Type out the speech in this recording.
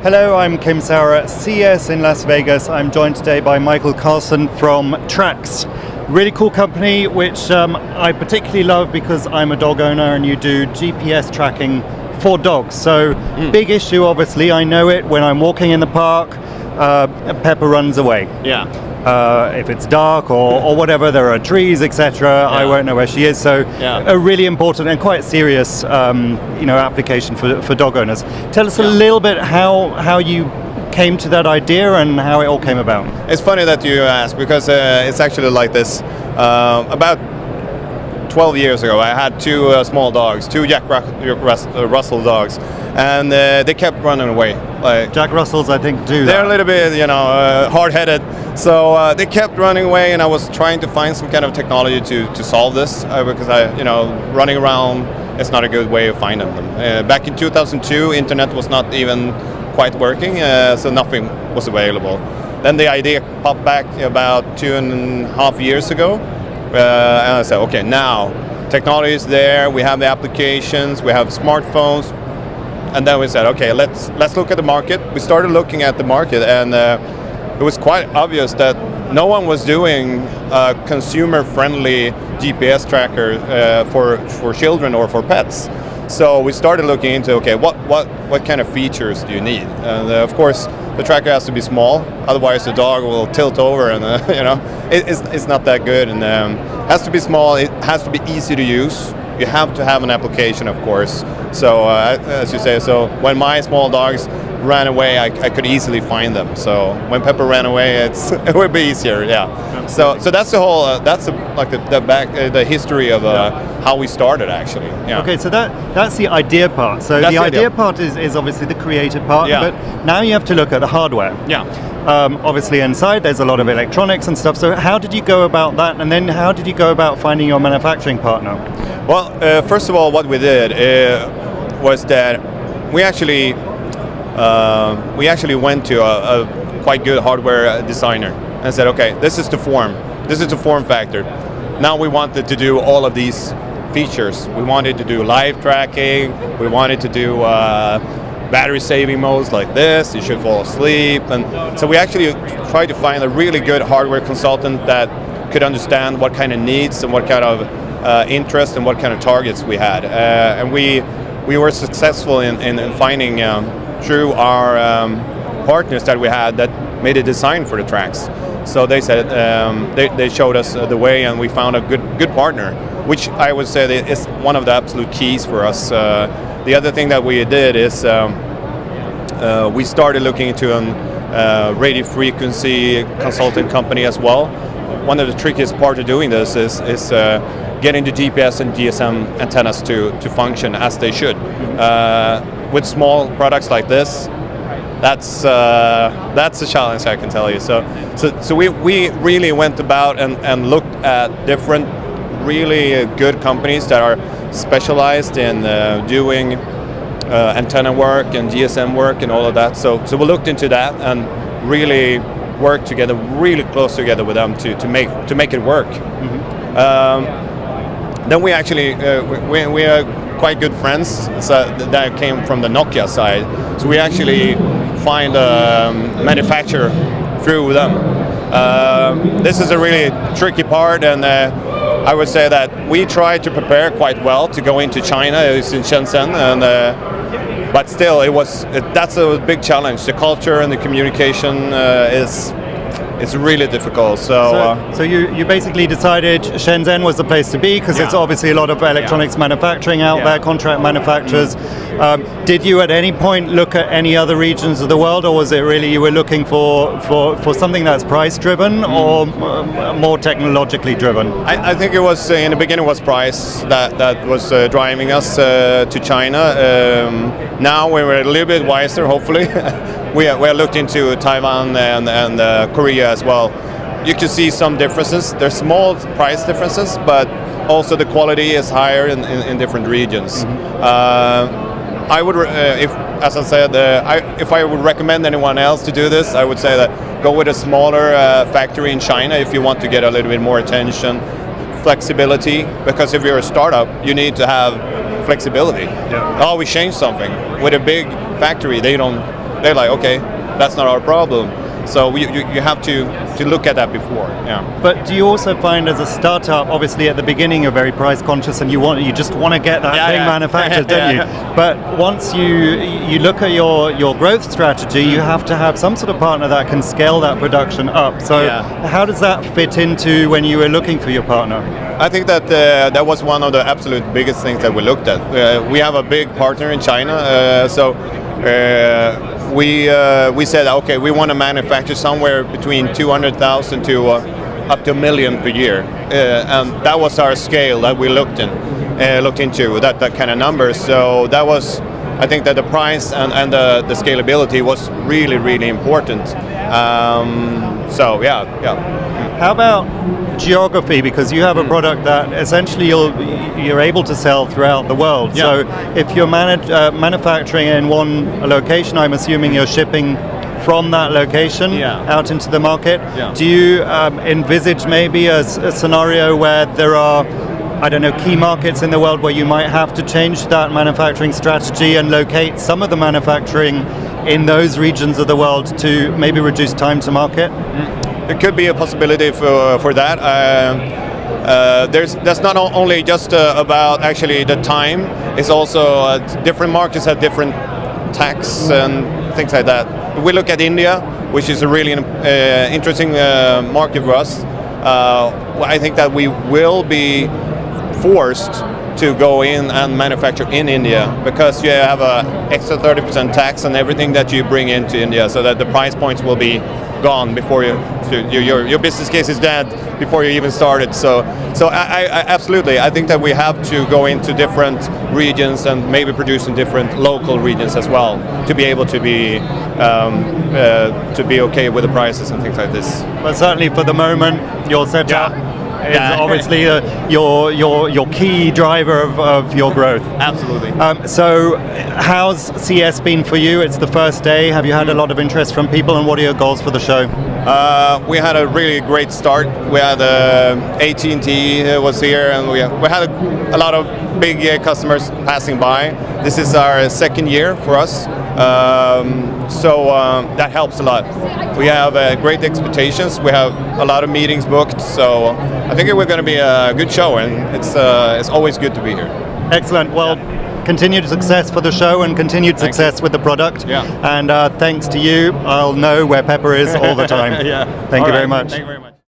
Hello, I'm Kim Sauer at CES in Las Vegas. I'm joined today by Mikael Karlsson from Trax. Really cool company, which I particularly love because I'm a dog owner and you do GPS tracking for dogs. So big issue, obviously. I know it when I'm walking in the park, Pepper runs away. Yeah. If it's dark or whatever, there are trees, etc. I won't know where she is. So a really important and quite serious, application for dog owners. Tell us a little bit how you came to that idea and how it all came about. It's funny that you ask because it's actually like this. About 12 years ago, I had two small dogs, two Jack Russell dogs, and they kept running away. Like, Jack Russells, I think, do they're that. a little bit, hard-headed. So they kept running away, and I was trying to find some kind of technology to solve this because running around is not a good way of finding them. Back in 2002, internet was not even quite working, so nothing was available. Then the idea popped back about 2.5 years ago, and I said, okay, now technology is there. We have the applications, we have smartphones. And then we said, okay, let's look at the market. We started looking at the market, and it was quite obvious that no one was doing a consumer-friendly GPS tracker for children or for pets. So we started looking into, okay, what kind of features do you need? And of course, the tracker has to be small, otherwise the dog will tilt over, and it's not that good. And it has to be small. It has to be easy to use. You have to have an application, of course. So as you say, so when my small dogs ran away, I could easily find them. So when Pepper ran away, it would be easier. Yeah. So that's the whole. That's the history of how we started actually. Yeah. Okay, so that's the idea part. So That's the the idea idea. part is obviously the creative part. Yeah. But now you have to look at the hardware. Yeah. Obviously inside there's a lot of electronics and stuff. So how did you go about that? And then how did you go about finding your manufacturing partner? Well, first of all, what we did was that we actually went to a quite good hardware designer and said, okay, this is the form factor. Now we wanted to do all of these features. We wanted to do live tracking. We wanted to do battery saving modes like this. You should fall asleep, and so we actually tried to find a really good hardware consultant that could understand what kind of needs and what kind of interest and what kind of targets we had, and we were successful in finding through our partners that we had that made a design for the Trax. So they said they showed us the way, and we found a good partner, which I would say that is one of the absolute keys for us. The other thing that we did is we started looking into a radio frequency consulting company as well. One of the trickiest part of doing this is getting the GPS and GSM antennas to function as they should. With small products like this, that's a challenge, I can tell you. So we really went about and looked at different really good companies that are specialized in doing antenna work and GSM work and all of that. So we looked into that and really worked together, really close together with them to make it work. Then we actually we are quite good friends that came from the Nokia side. So we actually find a manufacturer through them. This is a really tricky part, and I would say that we tried to prepare quite well to go into China. It's in Shenzhen, and but still, that's a big challenge. The culture and the communication it's really difficult. So you basically decided Shenzhen was the place to be because it's obviously a lot of electronics manufacturing out there, contract manufacturers. Did you at any point look at any other regions of the world, or was it really you were looking for something that's price driven or more technologically driven? I think it was in the beginning was price that was driving us to China. Now we were a little bit wiser, hopefully. We looked into Taiwan and Korea as well. You can see some differences. There's small price differences, but also the quality is higher in different regions. I would, as I said, if I would recommend anyone else to do this, I would say that go with a smaller factory in China if you want to get a little bit more attention, flexibility. Because if you're a startup, you need to have flexibility. Yeah. Oh, we changed something. With a big factory, they don't they're like, okay, that's not our problem. So you have to look at that before. Yeah. But do you also find as a startup, obviously at the beginning you're very price conscious and you just want to get that thing manufactured, don't you? But once you look at your growth strategy, you have to have some sort of partner that can scale that production up. So how does that fit into when you were looking for your partner? I think that that was one of the absolute biggest things that we looked at. We have a big partner in China, so we said, okay, we want to manufacture somewhere between 200,000 to up to 1 million per year, and that was our scale that we looked into that kind of number. So that was, I think that the price and the scalability was really important. So yeah. How about geography? Because you have a product that essentially you're able to sell throughout the world. Yeah. So if you're manufacturing in one location, I'm assuming you're shipping from that location out into the market. Yeah. Do you envisage maybe a scenario where there are, I don't know, key markets in the world where you might have to change that manufacturing strategy and locate some of the manufacturing in those regions of the world to maybe reduce time to market? There could be a possibility for that. That's not only just about actually the time. It's also different markets have different tax and things like that. We look at India, which is a really interesting market for us. I think that we will be forced to go in and manufacture in India because you have a extra 30% tax on everything that you bring into India, so that the price points will be gone before your business case is dead before you even started. So I absolutely, I think that we have to go into different regions and maybe produce in different local regions as well to be able to be okay with the prices and things like this. But certainly for the moment, your setup is obviously your key driver of your growth. Absolutely. So how's CES been for you? It's the first day. Have you had a lot of interest from people, and what are your goals for the show? We had a really great start. We had AT&T was here, and we had a lot of big customers passing by. This is our second year for us, so that helps a lot. We have great expectations. We have a lot of meetings booked, so I think we're going to be a good show, and it's always good to be here. Excellent. Well, continued success for the show and continued success with the product. Yeah. And thanks to you, I'll know where Pepper is all the time. Yeah. Thank you very much. Thank you very much.